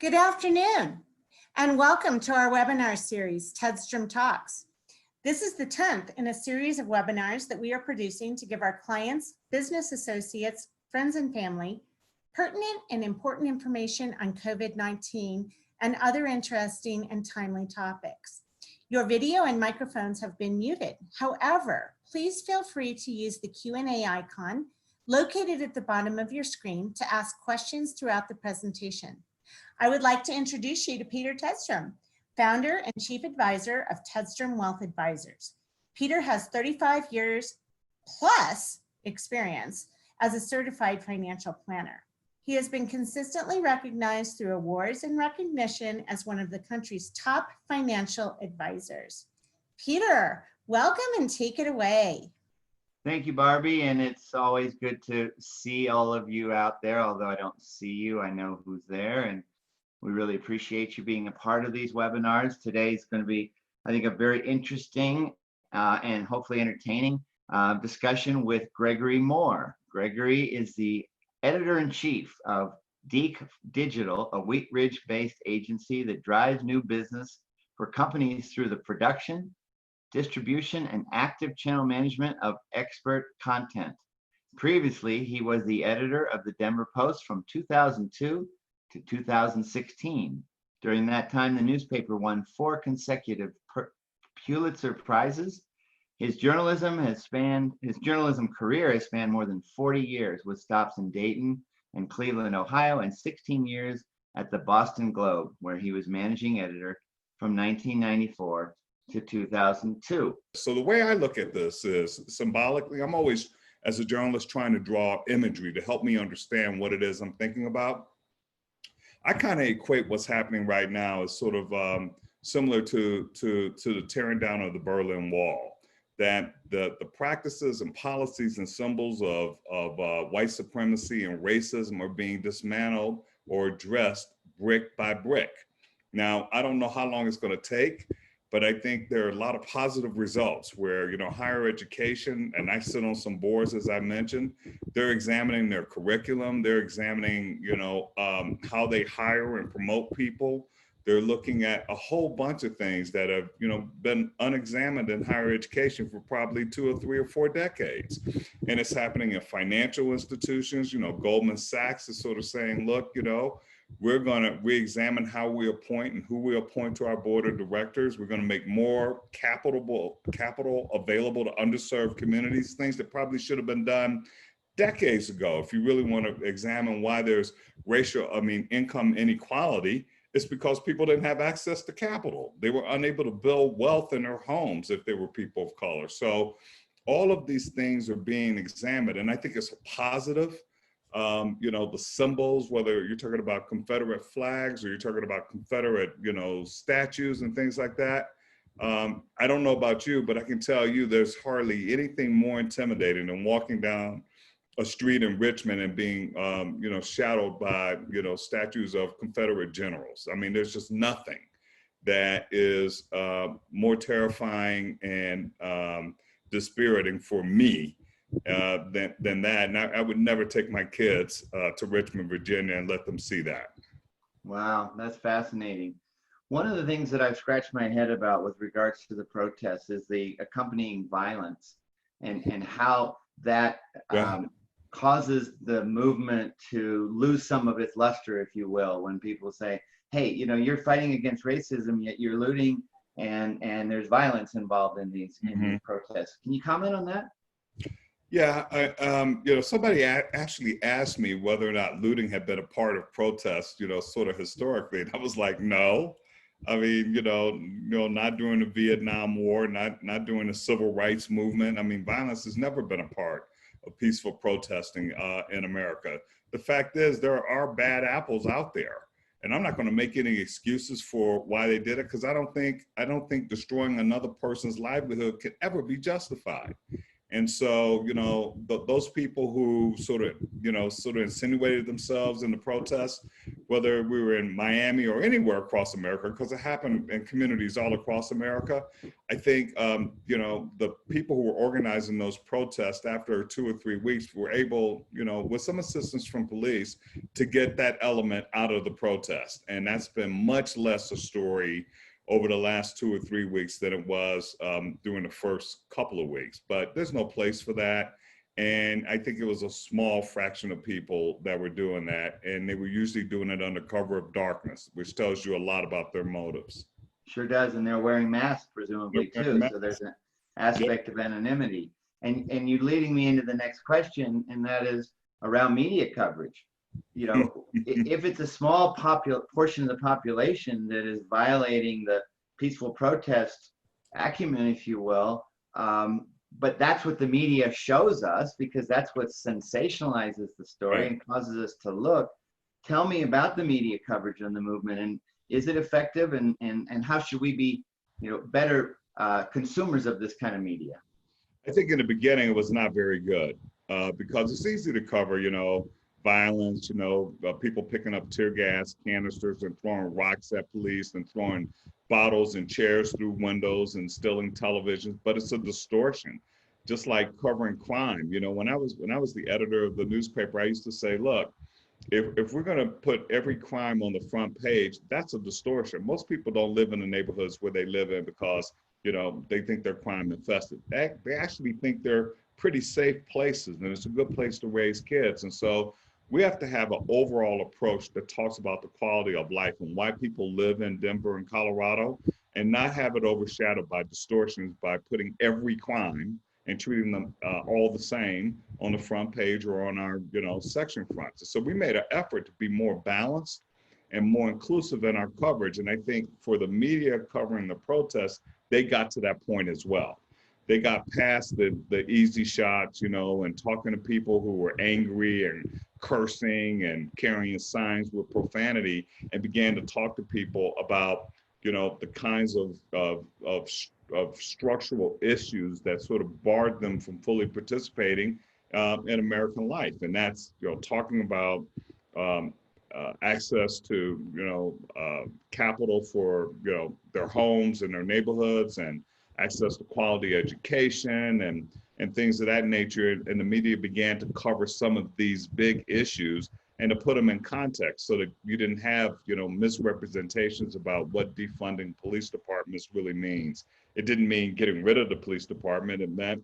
Good afternoon, and welcome to our webinar series, Tedstrom Talks. This is the 10th in a series of webinars that we are producing to give our clients, business associates, friends and family pertinent and important information on COVID-19 and other interesting and timely topics. Your video and microphones have been muted. However, please feel free to use the Q&A icon located at the bottom of your screen to ask questions throughout the presentation. I would like to introduce you to Peter Tedstrom, founder and chief advisor of Tedstrom Wealth Advisors. Peter has 35 years plus experience as a certified financial planner. He has been consistently recognized through awards and recognition as one of the country's top financial advisors. Peter, welcome and take it away. Thank you, Barbie, and it's always good to see all of you out there. Although I don't see you, I know who's there, and we really appreciate you being a part of these webinars. Today is going to be, I think, a very interesting and hopefully entertaining discussion with Gregory Moore. Gregory is the editor-in-chief of Deke Digital, a Wheat Ridge-based agency that drives new business for companies through the production, distribution, and active channel management of expert content. Previously, he was the editor of the Denver Post from 2002 to 2016. During that time, the newspaper won 4 consecutive Pulitzer Prizes. His journalism career has spanned more than 40 years, with stops in Dayton and Cleveland, Ohio, and 16 years at the Boston Globe, where he was managing editor from 1994 to 2002. So the way I look at this is symbolically, I'm always, as a journalist, trying to draw imagery to help me understand what it is I'm thinking about. I kind of equate what's happening right now as sort of similar to the tearing down of the Berlin Wall, that the practices and policies and symbols of white supremacy and racism are being dismantled or addressed brick by brick. Now, I don't know how long it's going to take, but I think there are a lot of positive results where, higher education, and I sit on some boards, as I mentioned, they're examining their curriculum, they're examining, how they hire and promote people. They're looking at a whole bunch of things that have, been unexamined in higher education for probably 2 or 3 or 4 decades. And it's happening in financial institutions. Goldman Sachs is sort of saying, look, we're going to re-examine how we appoint and who we appoint to our board of directors. We're going to make more capital available to underserved communities, things that probably should have been done decades ago. If you really want to examine why there's income inequality, it's because people didn't have access to capital. They were unable to build wealth in their homes if they were people of color. So all of these things are being examined, and I think it's a positive. The symbols, whether you're talking about Confederate flags or you're talking about Confederate, statues and things like that. I don't know about you, but I can tell you there's hardly anything more intimidating than walking down a street in Richmond and being, shadowed by, statues of Confederate generals. I mean, there's just nothing that is more terrifying and dispiriting for me than that. And I would never take my kids to Richmond, Virginia and let them see that. Wow, that's fascinating. One of the things that I've scratched my head about with regards to the protests is the accompanying violence and how that causes the movement to lose some of its luster, if you will, when people say, hey, you're fighting against racism, yet you're looting and there's violence involved in these protests. Can you comment on that? Yeah, somebody actually asked me whether or not looting had been a part of protests, sort of historically. And I was like, no. I mean, not during the Vietnam War, not during the civil rights movement. I mean, violence has never been a part of peaceful protesting in America. The fact is, there are bad apples out there. And I'm not going to make any excuses for why they did it, because I don't think destroying another person's livelihood could ever be justified. And so, those people who sort of insinuated themselves in the protests, whether we were in Miami or anywhere across America, because it happened in communities all across America, I think, the people who were organizing those protests after 2 or 3 weeks were able, with some assistance from police, to get that element out of the protest. And that's been much less a story over the last 2 or 3 weeks than it was during the first couple of weeks. But there's no place for that. And I think it was a small fraction of people that were doing that. And they were usually doing it under cover of darkness, which tells you a lot about their motives. Sure does. And they're wearing masks, presumably, too. So there's an aspect of anonymity. And you're leading me into the next question, and that is around media coverage. If it's a small portion of the population that is violating the peaceful protest acumen, if you will, but that's what the media shows us because that's what sensationalizes the story Right. and causes us to look. Tell me about the media coverage on the movement, and is it effective, and how should we be, better consumers of this kind of media? I think in the beginning it was not very good because it's easy to cover, violence, people picking up tear gas canisters and throwing rocks at police and throwing bottles and chairs through windows and stealing televisions, but it's a distortion, just like covering crime. When I was the editor of the newspaper, I used to say, look, if we're going to put every crime on the front page, that's a distortion. Most people don't live in the neighborhoods where they live in because, they think they're crime infested. They actually think they're pretty safe places, and it's a good place to raise kids. And so we have to have an overall approach that talks about the quality of life and why people live in Denver and Colorado, and not have it overshadowed by distortions by putting every crime and treating them all the same on the front page or on our, section fronts. So we made an effort to be more balanced and more inclusive in our coverage. And I think for the media covering the protests, they got to that point as well. They got past the easy shots, and talking to people who were angry and cursing and carrying signs with profanity, and began to talk to people about, the kinds of structural issues that sort of barred them from fully participating in American life. And that's, talking about access to, capital for, their homes and their neighborhoods, and access to quality education and things of that nature. And the media began to cover some of these big issues and to put them in context so that you didn't have, misrepresentations about what defunding police departments really means. It didn't mean getting rid of the police department. It meant,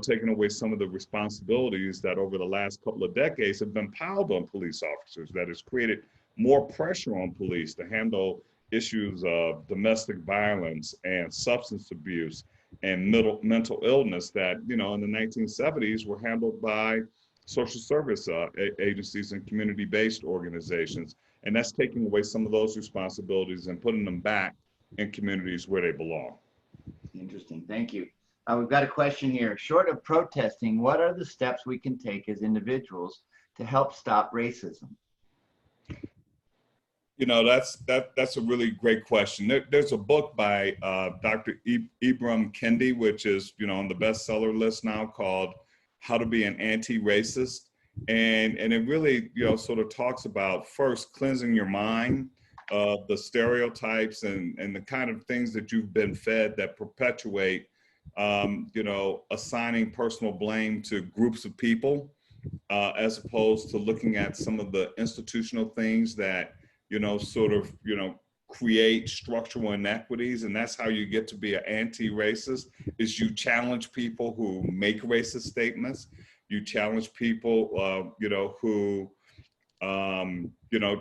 taking away some of the responsibilities that over the last couple of decades have been piled on police officers. That has created more pressure on police to handle issues of domestic violence and substance abuse and mental illness that, in the 1970s were handled by social service agencies and community-based organizations. And that's taking away some of those responsibilities and putting them back in communities where they belong. Interesting. Thank you. We've got a question here. Short of protesting, what are the steps we can take as individuals to help stop racism? That's a really great question. There's a book by Dr. Ibram Kendi, which is, on the bestseller list now, called How to Be an Anti-Racist. And it really, sort of talks about first cleansing your mind of the stereotypes and the kind of things that you've been fed that perpetuate, assigning personal blame to groups of people, as opposed to looking at some of the institutional things that, create structural inequities. And that's how you get to be an anti-racist, is you challenge people who make racist statements. You challenge people, who,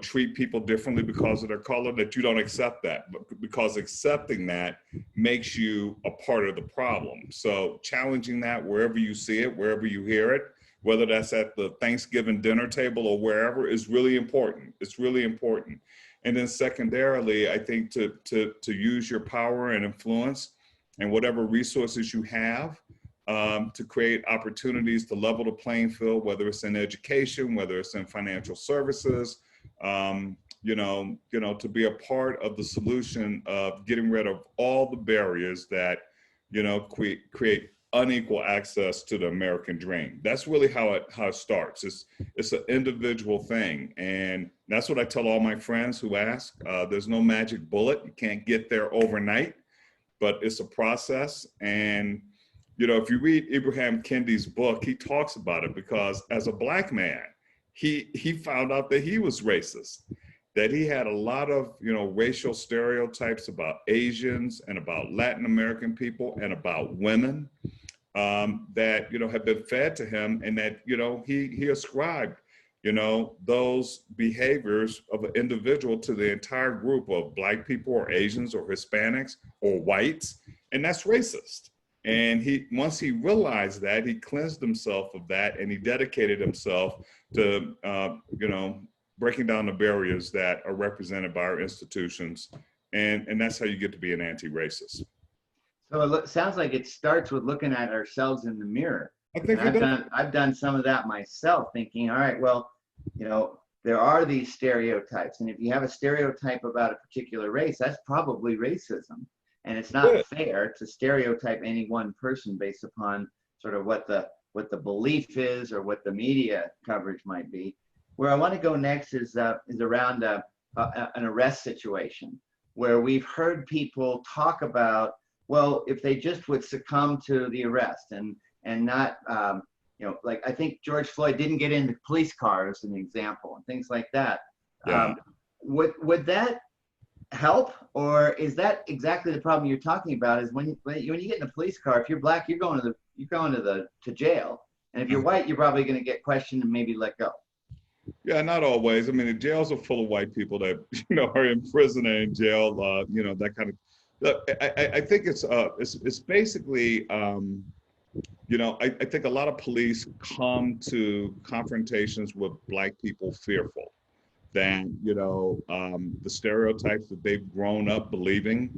treat people differently because of their color, that you don't accept that, but because accepting that makes you a part of the problem. So challenging that wherever you see it, wherever you hear it, whether that's at the Thanksgiving dinner table or wherever, is really important. It's really important. And then secondarily, I think to use your power and influence and whatever resources you have to create opportunities to level the playing field, whether it's in education, whether it's in financial services, to be a part of the solution of getting rid of all the barriers that, create unequal access to the American dream. That's really how it starts. It's an individual thing, and that's what I tell all my friends who ask. There's no magic bullet. You can't get there overnight, but it's a process. And you know, if you read Ibram Kendi's book, he talks about it because as a Black man, he found out that he was racist, that he had a lot of, you know, racial stereotypes about Asians and about Latin American people and about women that, you know, have been fed to him, and that, you know, he ascribed, you know, those behaviors of an individual to the entire group of Black people or Asians or Hispanics or whites, and that's racist. And once he realized that, he cleansed himself of that, and he dedicated himself to, you know, breaking down the barriers that are represented by our institutions. And that's how you get to be an anti-racist. So it sounds like it starts with looking at ourselves in the mirror. I think I've done some of that myself, thinking, all right, well, you know, there are these stereotypes. And if you have a stereotype about a particular race, that's probably racism. And it's not fair to stereotype any one person based upon sort of what the belief is or what the media coverage might be. Where I want to go next is around an arrest situation, where we've heard people talk about, well, if they just would succumb to the arrest and not, you know, like I think George Floyd didn't get in the police car as an example, and things like that. Yeah. Would that help, or is that exactly the problem you're talking about? Is when you get in a police car, if you're Black, you're going to jail, and if you're white, you're probably going to get questioned and maybe let go. Yeah, not always. I mean, the jails are full of white people that, you know, are in prison and in jail. You know, that kind of. Look, I think it's basically, you know, I think a lot of police come to confrontations with Black people fearful that, you know, the stereotypes that they've grown up believing,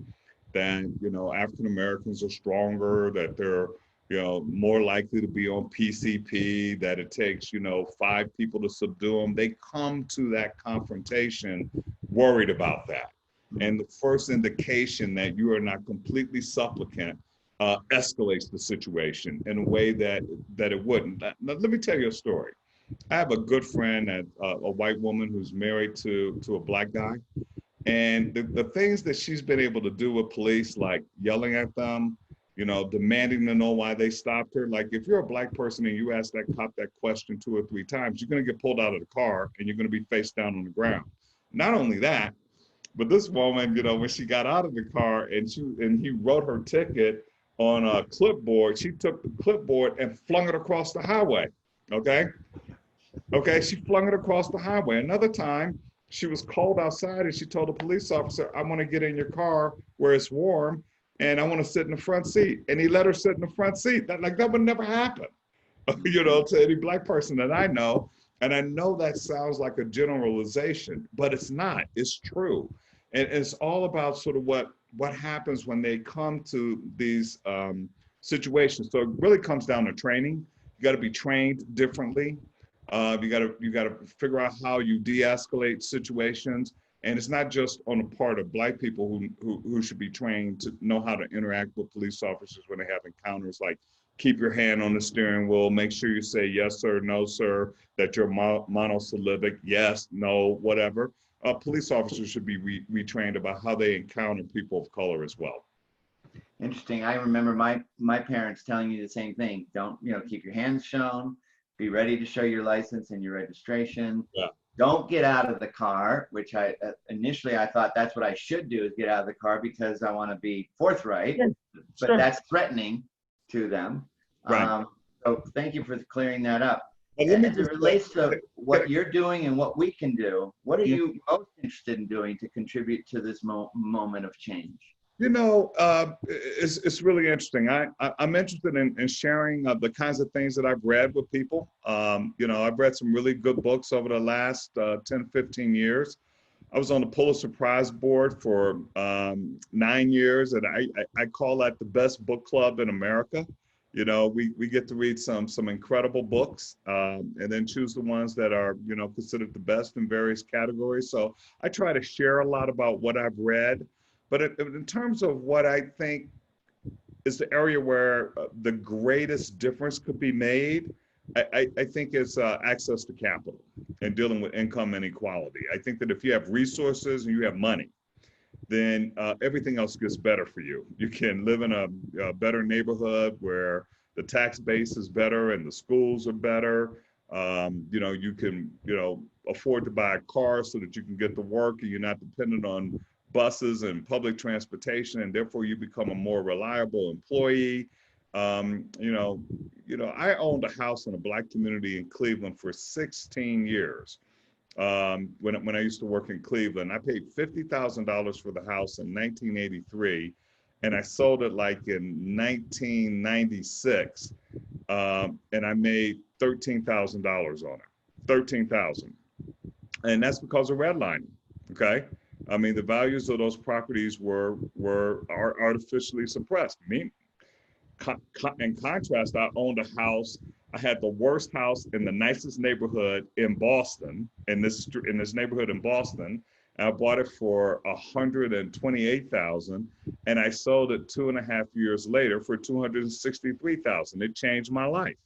that, you know, African Americans are stronger, that they're, you know, more likely to be on PCP, that it takes, you know, 5 people to subdue them. They come to that confrontation worried about that. And the first indication that you are not completely supplicant escalates the situation in a way that it wouldn't. Now, let me tell you a story. I have a good friend, a white woman who's married to a Black guy. And the things that she's been able to do with police, like yelling at them, you know, demanding to know why they stopped her. Like, if you're a Black person and you ask that cop that question 2 or 3 times, you're going to get pulled out of the car and you're going to be face down on the ground. Not only that, but this woman, you know, when she got out of the car and he wrote her ticket on a clipboard, she took the clipboard and flung it across the highway. Okay, she flung it across the highway. Another time, she was cold outside and she told the police officer, I want to get in your car where it's warm and I want to sit in the front seat. And he let her sit in the front seat. That would never happen, you know, to any Black person that I know. And I know that sounds like a generalization, but it's not. It's true. And it's all about sort of what happens when they come to these situations. So it really comes down to training. You got to be trained differently. You got to figure out how you de-escalate situations. And it's not just on the part of Black people who should be trained to know how to interact with police officers when they have encounters, like keep your hand on the steering wheel, make sure you say yes, sir, no, sir, that you're monosyllabic, yes, no, whatever. Police officers should be retrained about how they encounter people of color as well. Interesting. I remember my parents telling me the same thing. Don't, you know, keep your hands shown, be ready to show your license and your registration. Yeah. Don't get out of the car, which I initially I thought that's what I should do, is get out of the car because I want to be forthright, but that's threatening to them. Right. So thank you for clearing that up. As it relates to what you're doing and what we can do, what are you most interested in doing to contribute to this moment of change? You know, it's really interesting. I'm interested in sharing the kinds of things that I've read with people. You know, I've read some really good books over the last 10, 15 years. I was on the Pulitzer Prize board for 9 years, and I call that the best book club in America. You know, we get to read some incredible books and then choose the ones that are, you know, considered the best in various categories. So I try to share a lot about what I've read. But in terms of what I think is the area where the greatest difference could be made. I think it's access to capital and dealing with income inequality. I think that if you have resources and you have money, then everything else gets better for you. You can live in a better neighborhood where the tax base is better and the schools are better. You can, afford to buy a car so that you can get to work and you're not dependent on buses and public transportation, and therefore you become a more reliable employee. I owned a house in a Black community in Cleveland for 16 years. When I used to work in Cleveland, I paid $50,000 for the house in 1983, and I sold it like in 1996, and I made $13,000 on it, $13,000, and that's because of redlining. Okay, I mean the values of those properties are artificially suppressed. In contrast, I owned a house. I had the worst house in the nicest neighborhood in Boston, in this neighborhood in Boston. I bought it for $128,000, and I sold it 2.5 years later for $263,000. It changed my life.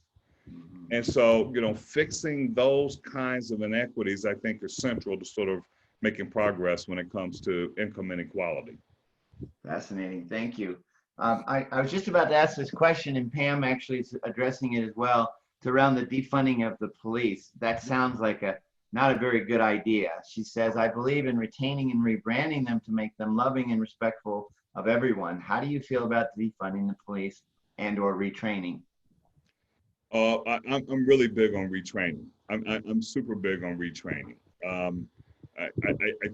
And so, fixing those kinds of inequities, I think, are central to sort of making progress when it comes to income inequality. Fascinating. Thank you. I was just about to ask this question, and Pam actually is addressing it as well. It's around the defunding of the police. That sounds like not a very good idea. She says, I believe in retaining and rebranding them to make them loving and respectful of everyone. How do you feel about defunding the police and or retraining? I'm really big on retraining. I'm super big on retraining. I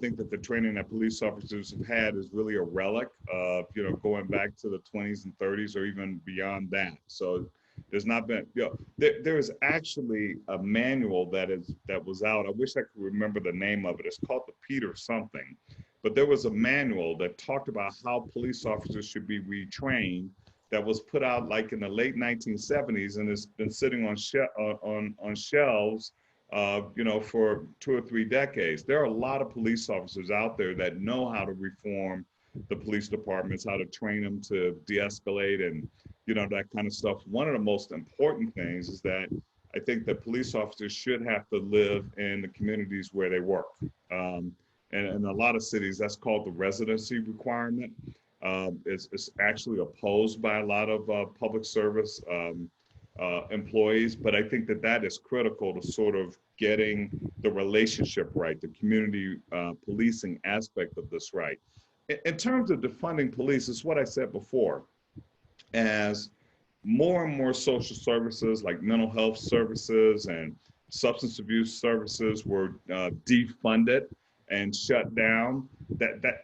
think that the training that police officers have had is really a relic of, going back to the 20s and 30s or even beyond that. So there's not been, there is actually a manual that was out. I wish I could remember the name of it. It's called the Peter something, but there was a manual that talked about how police officers should be retrained that was put out like in the late 1970s, and it's been sitting on shelves for 2 or 3 decades. There are a lot of police officers out there that know how to reform the police departments, how to train them to de-escalate and, that kind of stuff. One of the most important things is that I think that police officers should have to live in the communities where they work. And in a lot of cities, that's called the residency requirement. It's actually opposed by a lot of public service employees, but I think that is critical to sort of getting the relationship right, the community policing aspect of this right. In terms of defunding police, it's what I said before. As more and more social services like mental health services and substance abuse services were defunded and shut down,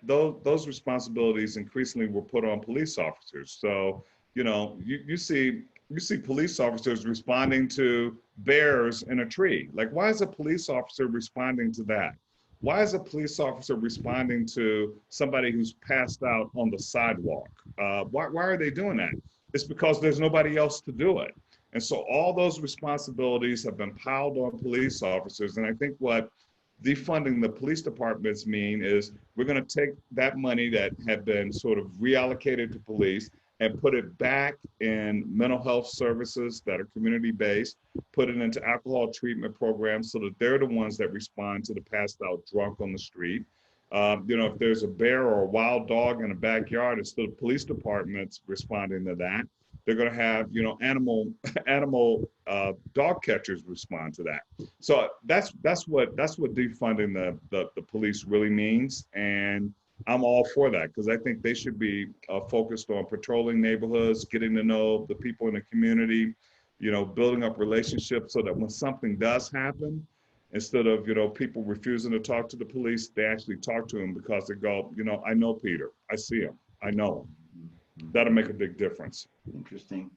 those responsibilities increasingly were put on police officers. So, you see police officers responding to bears in a tree. Like, why is a police officer responding to that? Why is a police officer responding to somebody who's passed out on the sidewalk? Why are they doing that? It's because there's nobody else to do it. And so all those responsibilities have been piled on police officers. And I think what defunding the police departments mean is we're going to take that money that had been sort of reallocated to police and put it back in mental health services that are community-based, put it into alcohol treatment programs so that they're the ones that respond to the passed out drunk on the street. If there's a bear or a wild dog in a backyard, it's the police department's responding to that. They're going to have, animal dog catchers respond to that. So that's what defunding the police really means. And I'm all for that because I think they should be focused on patrolling neighborhoods, getting to know the people in the community, building up relationships so that when something does happen, instead of, people refusing to talk to the police, they actually talk to him because they go, I know Peter, I see him, I know him. That'll make a big difference. Interesting.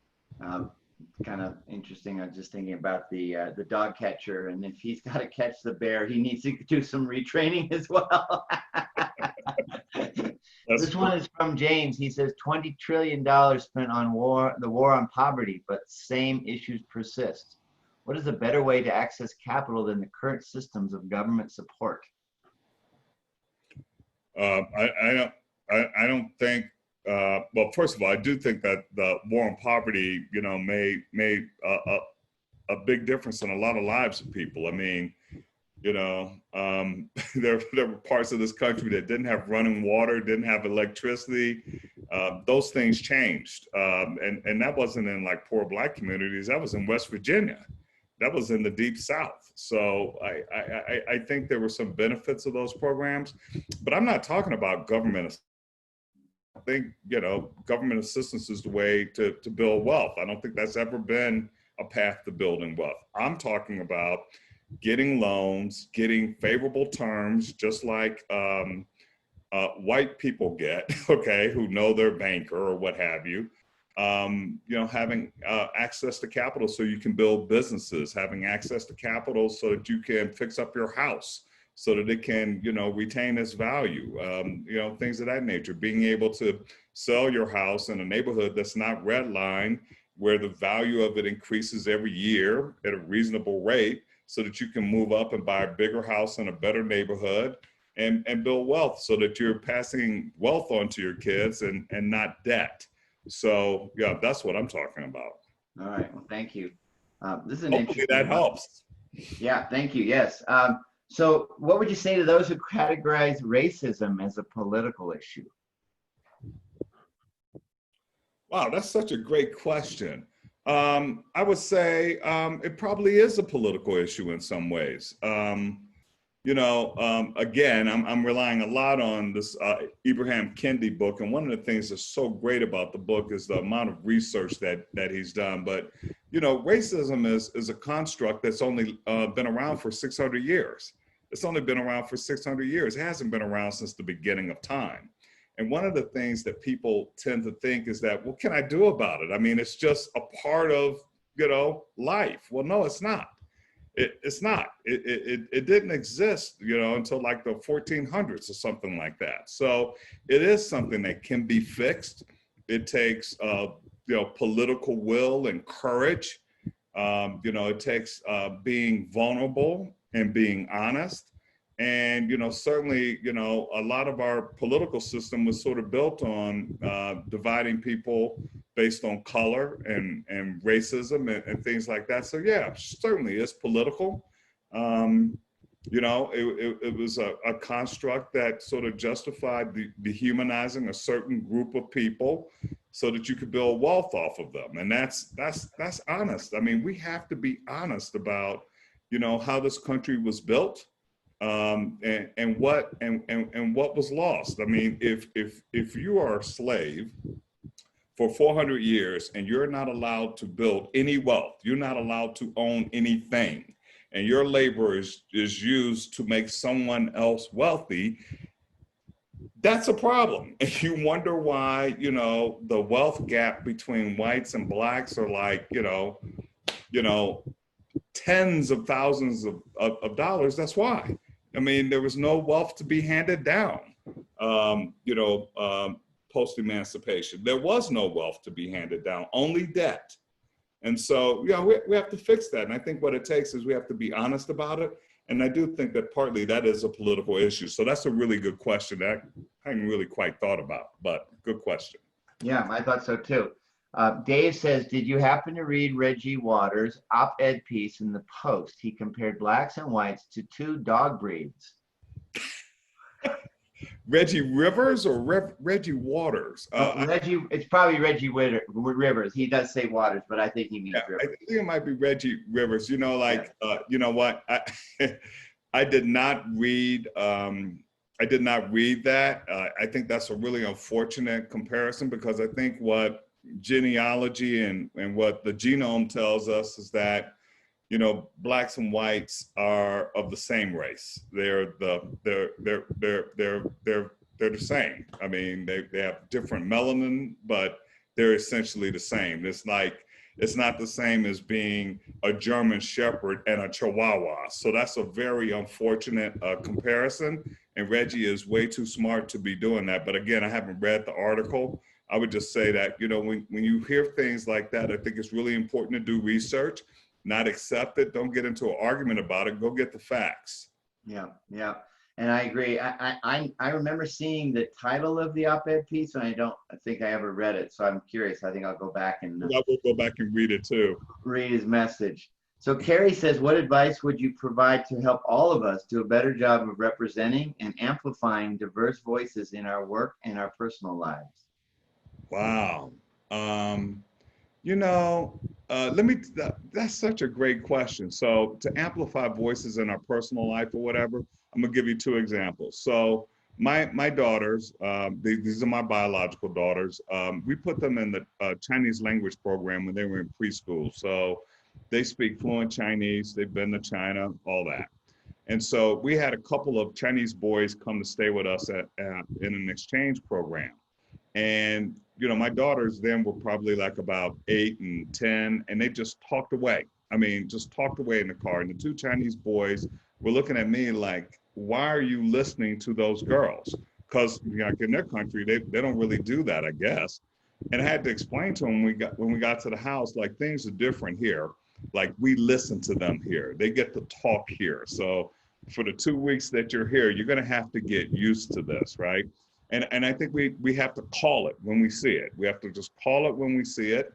Kind of interesting. I'm just thinking about the dog catcher, and if he's got to catch the bear, he needs to do some retraining as well. This one is from James. He says $20 trillion spent on the war on poverty, but same issues persist. What is a better way to access capital than the current systems of government support? I don't think well, first of all, I do think that the war on poverty, made a big difference in a lot of lives of people. I mean, there were parts of this country that didn't have running water, didn't have electricity. Those things changed. And that wasn't in like poor Black communities. That was in West Virginia. That was in the deep South. So I think there were some benefits of those programs, but I'm not talking about government. I think, government assistance is the way to build wealth. I don't think that's ever been a path to building wealth. I'm talking about getting loans, getting favorable terms, just like white people get, okay, who know their banker or what have you. Having access to capital so you can build businesses, having access to capital so that you can fix up your house, so that it can, retain its value, things of that nature. Being able to sell your house in a neighborhood that's not redlined, where the value of it increases every year at a reasonable rate, so that you can move up and buy a bigger house in a better neighborhood and build wealth, so that you're passing wealth on to your kids and not debt. So yeah, that's what I'm talking about. All right, well, thank you. This is an Hopefully interesting that one. helps. Yeah, thank you, yes. So what would you say to those who categorize racism as a political issue? Wow, that's such a great question. I would say it probably is a political issue in some ways. Again, I'm relying a lot on this Ibrahim Kendi book, and one of the things that's so great about the book is the amount of research that he's done. But racism is a construct that's only been around for 600 years. It's only been around for 600 years. It hasn't been around since the beginning of time. And one of the things that people tend to think is that, what can I do about it? I mean, it's just a part of, life. Well, no, it's not. It's not. It didn't exist, until like the 1400s or something like that. So it is something that can be fixed. It takes, political will and courage. It takes being vulnerable and being honest. And, certainly, a lot of our political system was sort of built on dividing people based on color and racism and things like that. So yeah, certainly it's political. It was a construct that sort of justified dehumanizing a certain group of people so that you could build wealth off of them. And that's honest. I mean, we have to be honest about, how this country was built. And what was lost. I mean, if you are a slave for 400 years and you're not allowed to build any wealth, you're not allowed to own anything, and your labor is used to make someone else wealthy, that's a problem. And you wonder why, the wealth gap between whites and blacks are like, tens of thousands of dollars. That's why. I mean, there was no wealth to be handed down, post-emancipation. There was no wealth to be handed down, only debt. And so, we have to fix that. And I think what it takes is we have to be honest about it. And I do think that partly that is a political issue. So that's a really good question that I hadn't really quite thought about, but good question. Yeah, I thought so too. Dave says, did you happen to read Reggie Waters' op-ed piece in the Post? He compared blacks and whites to two dog breeds. Reggie Rivers or Reggie Waters? It's probably Reggie Rivers. He does say Waters, but I think he means Rivers. I think it might be Reggie Rivers. You know what? I did not read. I did not read that. I think that's a really unfortunate comparison, because I think what genealogy and what the genome tells us is that, blacks and whites are of the same race. They're the same. I mean, they have different melanin, but they're essentially the same. It's not the same as being a German Shepherd and a Chihuahua. So that's a very unfortunate comparison. And Reggie is way too smart to be doing that. But again, I haven't read the article. I would just say that, when you hear things like that, I think it's really important to do research, not accept it. Don't get into an argument about it. Go get the facts. Yeah. And I agree. I remember seeing the title of the op-ed piece, and I don't think I ever read it. So I'm curious. I think I'll go back and I will go back and read it too. read his message. So Carrie says, what advice would you provide to help all of us do a better job of representing and amplifying diverse voices in our work and our personal lives? Wow. You know, that's such a great question. So to amplify voices in our personal life or whatever, I'm gonna give you two examples. So my daughters, these are my biological daughters. We put them in the Chinese language program when they were in preschool. So they speak fluent Chinese. They've been to China, all that. And so we had a couple of Chinese boys come to stay with us in an exchange program. And, you know, my daughters then were probably like about 8 and 10, and they just talked away. I mean, just talked away in the car. And the two Chinese boys were looking at me like, why are you listening to those girls? Because, you know, like in their country, they don't really do that, I guess. And I had to explain to them when we got to the house, like things are different here. Like we listen to them here. They get to talk here. So for the 2 weeks that you're here, you're going to have to get used to this, right? And I think we have to call it when we see it. We have to just call it when we see it.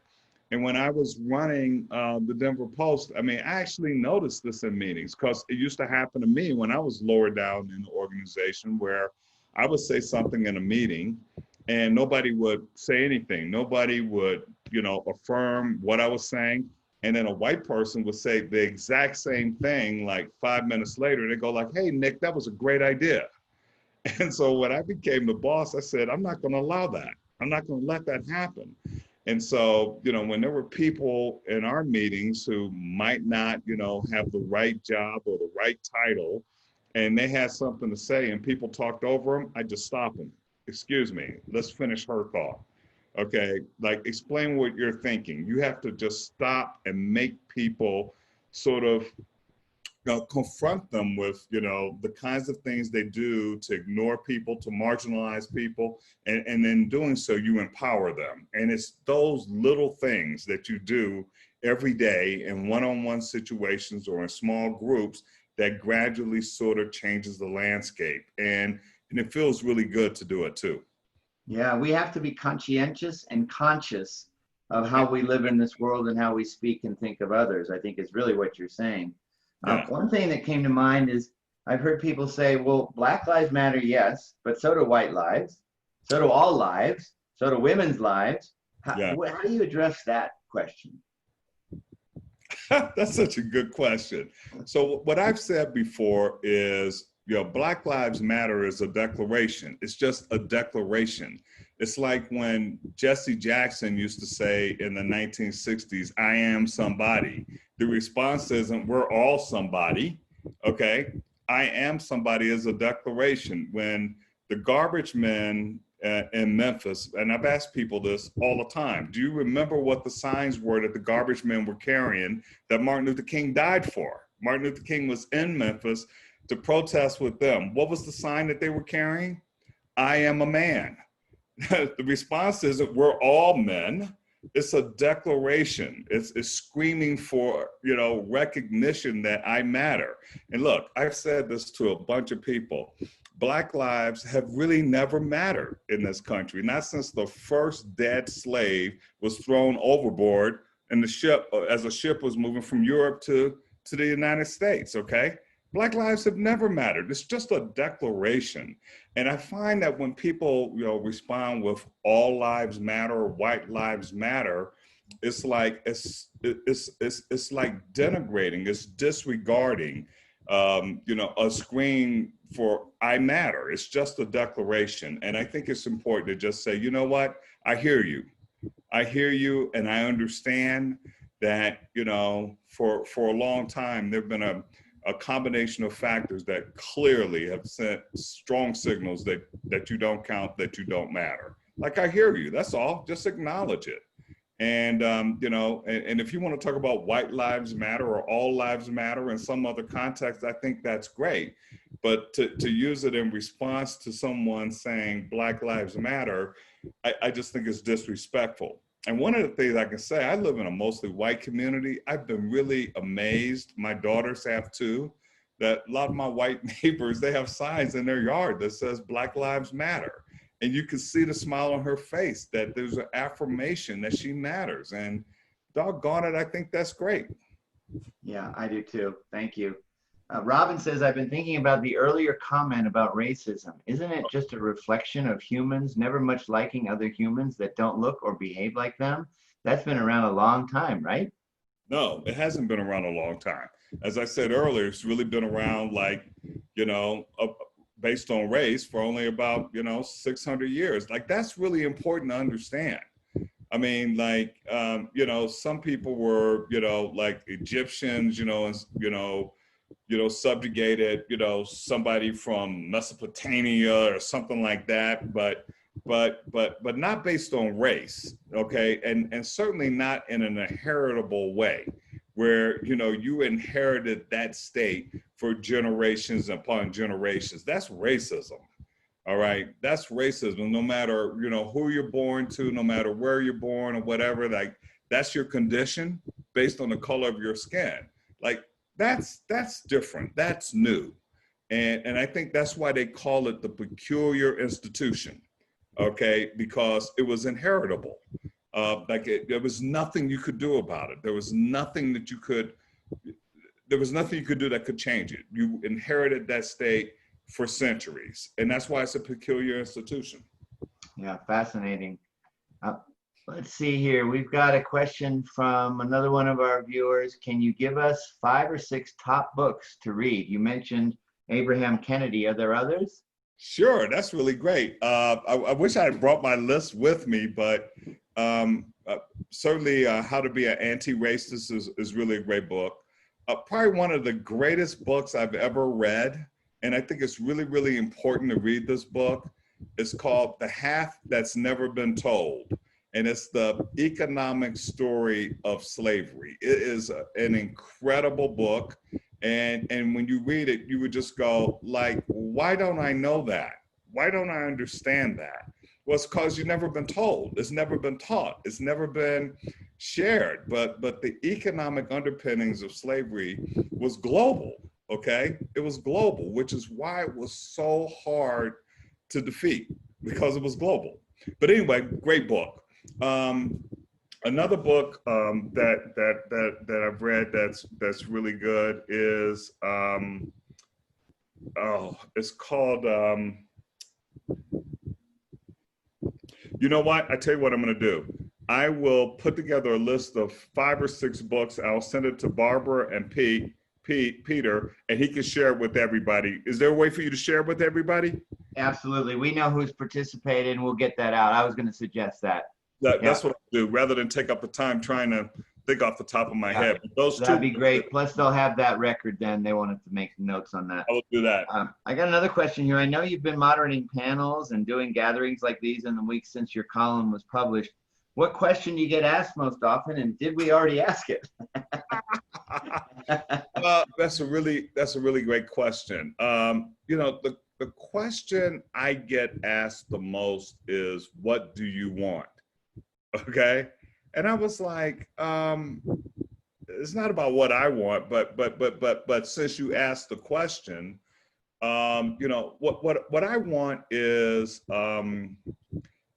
And when I was running the Denver Post, I mean, I actually noticed this in meetings because it used to happen to me when I was lower down in the organization where I would say something in a meeting and nobody would say anything. Nobody would, you know, affirm what I was saying. And then a white person would say the exact same thing like 5 minutes later. They go like, hey, Nick, that was a great idea. And so when I became the boss, I said, I'm not going to allow that. I'm not going to let that happen. And so, you know, when there were people in our meetings who might not, you know, have the right job or the right title, and they had something to say and people talked over them, I just stopped them. Excuse me, let's finish her thought. Okay, like explain what you're thinking. You have to just stop and make people sort of confront them with, you know, the kinds of things they do to ignore people, to marginalize people, and in doing so, you empower them. And it's those little things that you do every day in one-on-one situations or in small groups that gradually sort of changes the landscape. And it feels really good to do it too. Yeah, we have to be conscientious and conscious of how we live in this world and how we speak and think of others, I think is really what you're saying. Yeah. One thing that came to mind is I've heard people say, well, Black Lives Matter, yes, but so do white lives, so do all lives, so do women's lives. How do you address that question? That's such a good question. So what I've said before is, you know, Black Lives Matter is a declaration. It's just a declaration. It's like when Jesse Jackson used to say in the 1960s, I am somebody. The response isn't, we're all somebody, okay? I am somebody is a declaration. When the garbage men in Memphis, and I've asked people this all the time, do you remember what the signs were that the garbage men were carrying that Martin Luther King died for? Martin Luther King was in Memphis to protest with them. What was the sign that they were carrying? I am a man. The response isn't we're all men. It's a declaration. It's screaming for, you know, recognition that I matter. And look, I've said this to a bunch of people. Black lives have really never mattered in this country, not since the first dead slave was thrown overboard in the ship as a ship was moving from Europe to the United States, okay? Black lives have never mattered. It's just a declaration. And I find that when people, you know, respond with all lives matter or white lives matter, it's like it's like denigrating, it's disregarding, you know, a scream for I matter. It's just a declaration. And I think it's important to just say, you know what, I hear you. I hear you and I understand that, you know, for a long time, there've been a combination of factors that clearly have sent strong signals that you don't count, that you don't matter. Like, I hear you, that's all, just acknowledge it. And, you know, and if you want to talk about white lives matter or all lives matter in some other context, I think that's great. But to use it in response to someone saying Black lives matter, I just think it's disrespectful. And one of the things I can say, I live in a mostly white community. I've been really amazed. My daughters have too, that a lot of my white neighbors, they have signs in their yard that says Black Lives Matter. And you can see the smile on her face that there's an affirmation that she matters. And doggone it, I think that's great. Yeah, I do too. Thank you. Robin says, I've been thinking about the earlier comment about racism. Isn't it just a reflection of humans never much liking other humans that don't look or behave like them? That's been around a long time, right? No, it hasn't been around a long time. As I said earlier, it's really been around like, based on race for only about, 600 years. Like, that's really important to understand. I mean, like, some people were, like Egyptians, subjugated, somebody from Mesopotamia or something like that, but not based on race, okay? And certainly not in an inheritable way where, you inherited that state for generations upon generations. That's racism. All right, that's racism. No matter, who you're born to, no matter where you're born or whatever, like that's your condition based on the color of your skin. Like that's different. That's new. And I think that's why they call it the peculiar institution, okay? Because it was inheritable. There was nothing you could do about it. There was nothing you could do that could change it. You inherited that state for centuries. And that's why it's a peculiar institution. Yeah, fascinating. Let's see here. We've got a question from another one of our viewers. Can you give us 5 or 6 top books to read? You mentioned Abraham Kennedy. Are there others? Sure, that's really great. I wish I had brought my list with me, but certainly How to Be an Anti-Racist is really a great book. Probably one of the greatest books I've ever read, and I think it's really, really important to read this book. It's called The Half That's Never Been Told, and it's the economic story of slavery. It is an incredible book, and when you read it, you would just go like, why don't I know that? Why don't I understand that? Well, it's because you've never been told. It's never been taught. It's never been shared. But the economic underpinnings of slavery was global. Okay, it was global, which is why it was so hard to defeat, because it was global. But anyway, great book. Another book that I've read that's really good is it's called you know what? I tell you what I'm going to do. I will put together a list of 5 or 6 books. I'll send it to Barbara and Peter, and he can share it with everybody. Is there a way for you to share it with everybody? Absolutely. We know who's participated, and we'll get that out. I was going to suggest that. That's what I'll do, rather than take up the time trying to think off the top of my head. But that'd be great. Plus, they'll have that record then. They wanted to make notes on that. I will do that. I got another question here. I know you've been moderating panels and doing gatherings like these in the weeks since your column was published. What question do you get asked most often, and did we already ask it? That's a really great question. The question I get asked the most is, what do you want? Okay. And I was like, it's not about what I want, but since you asked the question, what I want is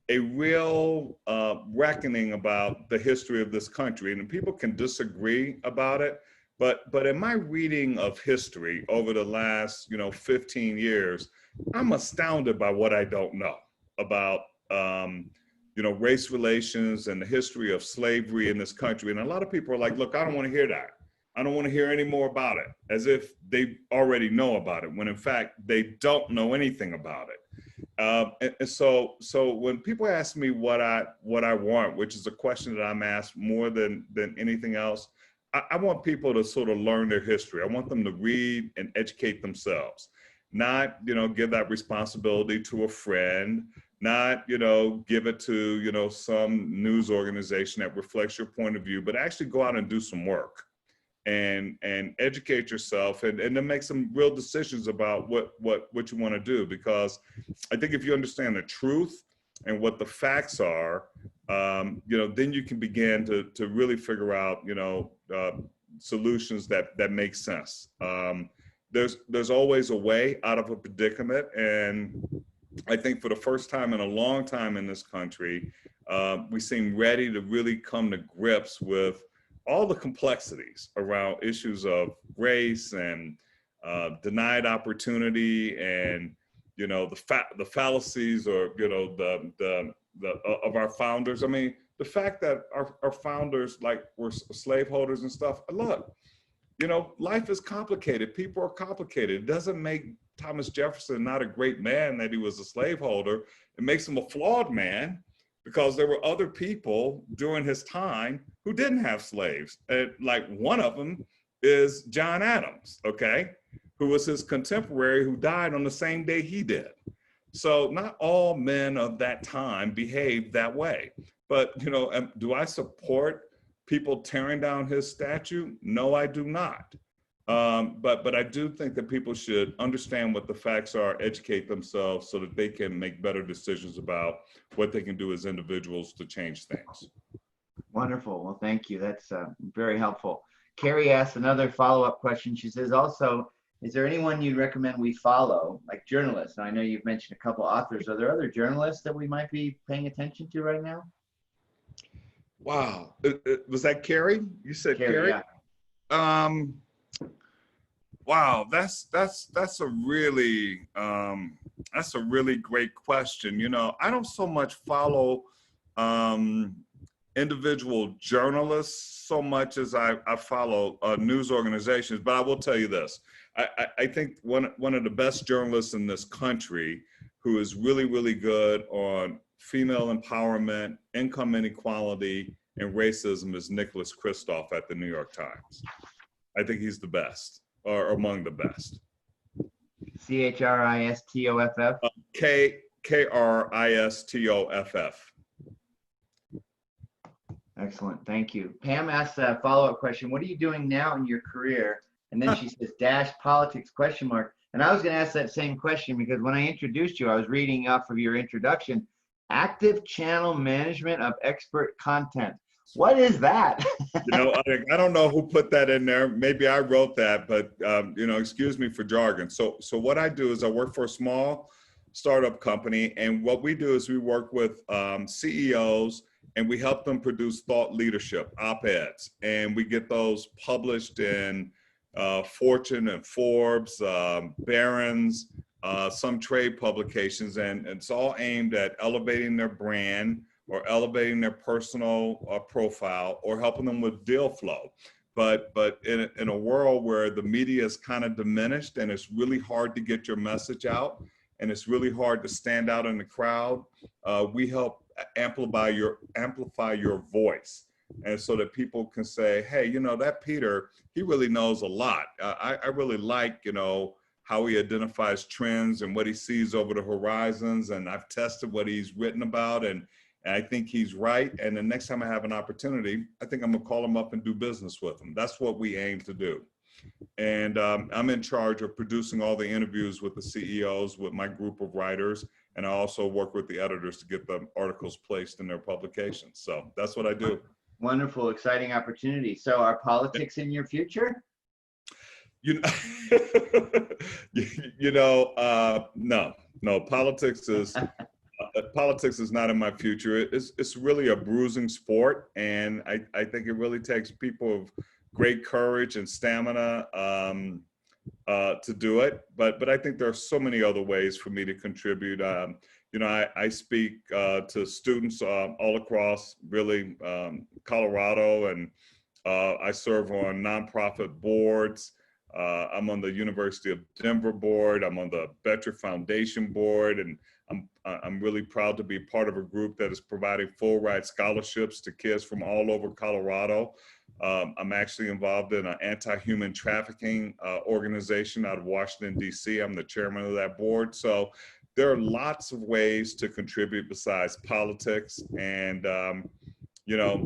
a real reckoning about the history of this country. And people can disagree about it, but in my reading of history over the last 15 years, I'm astounded by what I don't know about race relations and the history of slavery in this country. And a lot of people are like, look, I don't want to hear that. I don't want to hear any more about it, as if they already know about it, when in fact they don't know anything about it. And so when people ask me what I want, which is a question that I'm asked more than anything else, I want people to sort of learn their history. I want them to read and educate themselves, not give that responsibility to a friend, not give it to some news organization that reflects your point of view, but actually go out and do some work and educate yourself and then make some real decisions about what you want to do. Because I think if you understand the truth and what the facts are, then you can begin to really figure out solutions that make sense. there's always a way out of a predicament. And I think for the first time in a long time in this country, we seem ready to really come to grips with all the complexities around issues of race and denied opportunity, and the fallacies, or the of our founders. I mean, the fact that our founders were slaveholders and stuff. Look, life is complicated. People are complicated. It doesn't make Thomas Jefferson not a great man that he was a slaveholder. It makes him a flawed man, because there were other people during his time who didn't have slaves. And one of them is John Adams, okay, who was his contemporary, who died on the same day he did. So not all men of that time behaved that way. But, do I support people tearing down his statue? No, I do not. But I do think that people should understand what the facts are, educate themselves so that they can make better decisions about what they can do as individuals to change things. Wonderful. Well, thank you. That's very helpful. Carrie asked another follow-up question. She says, also, is there anyone you'd recommend we follow, like journalists? And I know you've mentioned a couple authors. Are there other journalists that we might be paying attention to right now? Wow. Was that Carrie? You said Carrie? Yeah. Wow, that's a really great question. I don't so much follow individual journalists so much as I follow news organizations. But I will tell you this: I think one of the best journalists in this country who is really, really good on female empowerment, income inequality, and racism is Nicholas Kristof at the New York Times. I think he's the best, or among the best. Kristoff? Kristoff. Excellent, thank you. Pam asks a follow-up question. What are you doing now in your career? And then she says, dash politics, question mark. And I was gonna ask that same question, because when I introduced you, I was reading off of your introduction, active channel management of expert content. What is that? I don't know who put that in there. Maybe I wrote that, but excuse me for jargon. So what I do is I work for a small startup company, and what we do is we work with CEOs, and we help them produce thought leadership op-eds, and we get those published in Fortune and Forbes, Barron's, some trade publications, and it's all aimed at elevating their brand or elevating their personal profile, or helping them with deal flow. But in a world where the media is kind of diminished, and it's really hard to get your message out, and it's really hard to stand out in the crowd, we help amplify your voice, and so that people can say, hey, that Peter, he really knows a lot. I really like how he identifies trends and what he sees over the horizons, and I've tested what he's written about, and I think he's right. And the next time I have an opportunity, I think I'm gonna call him up and do business with him. That's what we aim to do. And I'm in charge of producing all the interviews with the CEOs, with my group of writers, and I also work with the editors to get the articles placed in their publications. So that's what I do. Wonderful, exciting opportunity. So are politics in your future? No, politics is not in my future. It's really a bruising sport, and I think it really takes people of great courage and stamina to do it. But I think there are so many other ways for me to contribute. I speak to students all across really Colorado, and I serve on nonprofit boards. I'm on the University of Denver board. I'm on the Betcher Foundation board, and I'm really proud to be part of a group that is providing full ride scholarships to kids from all over Colorado. I'm actually involved in an anti-human trafficking organization out of Washington, D.C. I'm the chairman of that board. So there are lots of ways to contribute besides politics. And,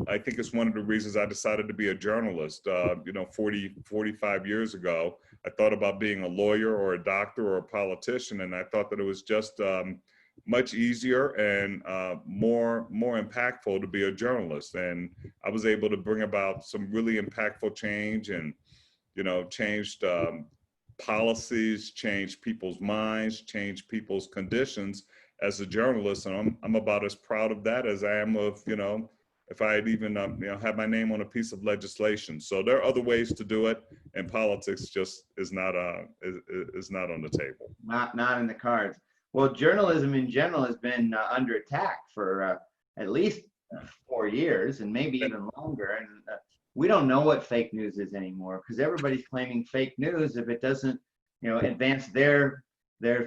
I think it's one of the reasons I decided to be a journalist. 45 years ago, I thought about being a lawyer or a doctor or a politician, and I thought that it was just much easier and more impactful to be a journalist. And I was able to bring about some really impactful change, and changed policies, change people's minds, change people's conditions as a journalist. And I'm about as proud of that as I am of, if I had even, had my name on a piece of legislation. So there are other ways to do it, and politics just is not on the table. Not in the cards. Well, journalism in general has been under attack for at least 4 years and maybe even longer. And we don't know what fake news is anymore because everybody's claiming fake news if it doesn't, advance their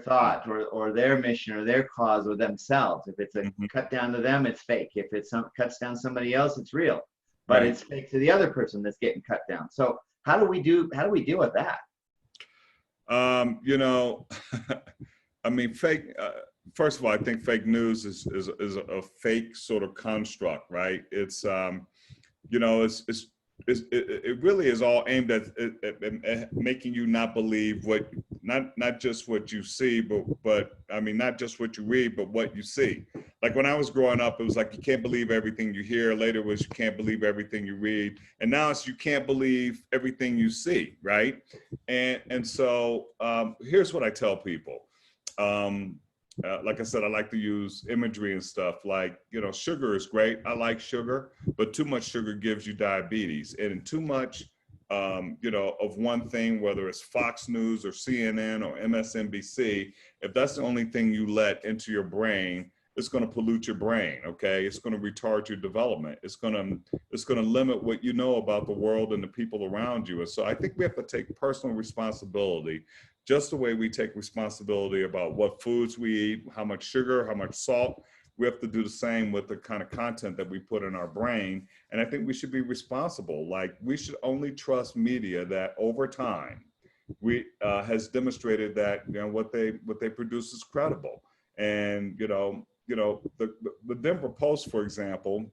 thought or their mission or their cause or themselves. If it's a cut down to them, it's fake. If it's cuts down somebody else, it's real. But Right. it's fake to the other person that's getting cut down. So how do we deal with that? I mean, first of all, I think fake news is a fake sort of construct, right? It's, it really is all aimed at making you not believe not just what you see, but I mean, not just what you read, but what you see. Like when I was growing up, it was like, you can't believe everything you hear. Later it was, you can't believe everything you read. And now it's, you can't believe everything you see, right? And so here's what I tell people. Like I said, I like to use imagery and stuff like, sugar is great. I like sugar, but too much sugar gives you diabetes, and too much, of one thing, whether it's Fox News or CNN or MSNBC, if that's the only thing you let into your brain, it's going to pollute your brain. Okay. It's going to retard your development. It's going to limit what you know about the world and the people around you. And so I think we have to take personal responsibility, just the way we take responsibility about what foods we eat, how much sugar, how much salt. We have to do the same with the kind of content that we put in our brain. And I think we should be responsible. Like, we should only trust media that over time has demonstrated that, what they produce is credible. And, the Denver Post, for example,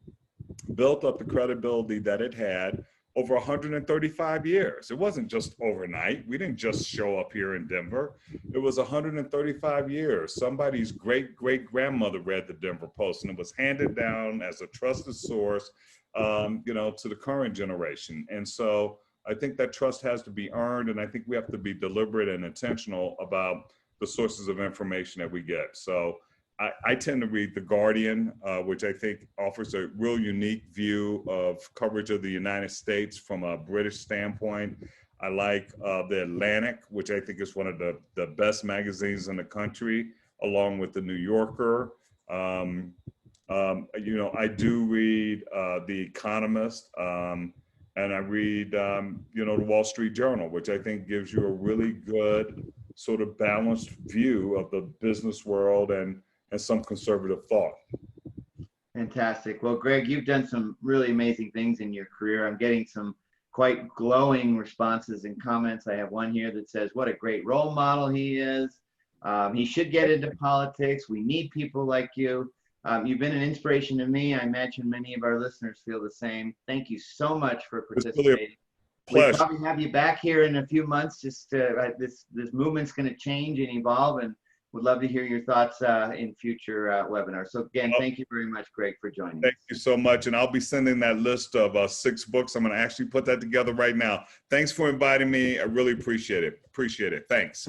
built up the credibility that it had over 135 years. It wasn't just overnight. We didn't just show up here in Denver. It was 135 years. Somebody's great-great-grandmother read the Denver Post, and it was handed down as a trusted source, to the current generation. And so I think that trust has to be earned, and I think we have to be deliberate and intentional about the sources of information that we get. So I tend to read The Guardian, which I think offers a real unique view of coverage of the United States from a British standpoint. I like The Atlantic, which I think is one of the best magazines in the country, along with The New Yorker. I do read The Economist, and I read, The Wall Street Journal, which I think gives you a really good sort of balanced view of the business world and some conservative thought. Fantastic. Well, Greg, you've done some really amazing things in your career. I'm getting some quite glowing responses and comments. I have one here that says, what a great role model he is. He should get into politics. We need people like you. You've been an inspiration to me. I imagine many of our listeners feel the same. Thank you so much for participating. We'll probably have you back here in a few months. Just this movement's going to change and evolve, and would love to hear your thoughts in future webinars. So again, thank you very much, Greg, for joining. Thank you so much. And I'll be sending that list of 6 books. I'm going to actually put that together right now. Thanks for inviting me. I really appreciate it. Thanks.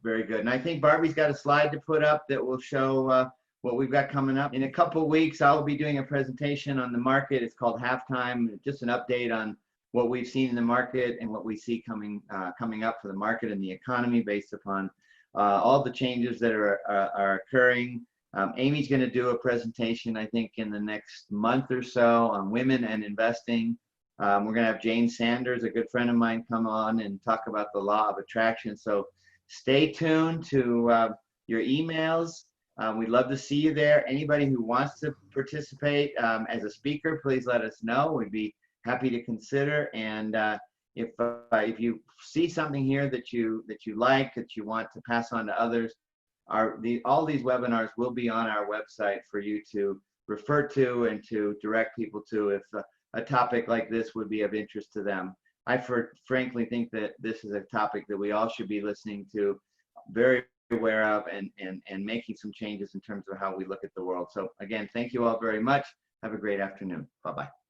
Very good. And I think Barbie's got a slide to put up that will show what we've got coming up. In a couple of weeks, I'll be doing a presentation on the market. It's called Halftime, just an update on what we've seen in the market and what we see coming up for the market and the economy based upon all the changes that are occurring. Amy's going to do a presentation, I think, in the next month or so on women and investing. We're going to have Jane Sanders, a good friend of mine, come on and talk about the law of attraction. So stay tuned to your emails. We'd love to see you there. Anybody who wants to participate as a speaker, please let us know. We'd be happy to consider. And if you see something here that you like, that you want to pass on to others, all these webinars will be on our website for you to refer to and to direct people to if a topic like this would be of interest to them. I frankly think that this is a topic that we all should be listening to, very aware of, and making some changes in terms of how we look at the world. So again, thank you all very much. Have a great afternoon. Bye-bye.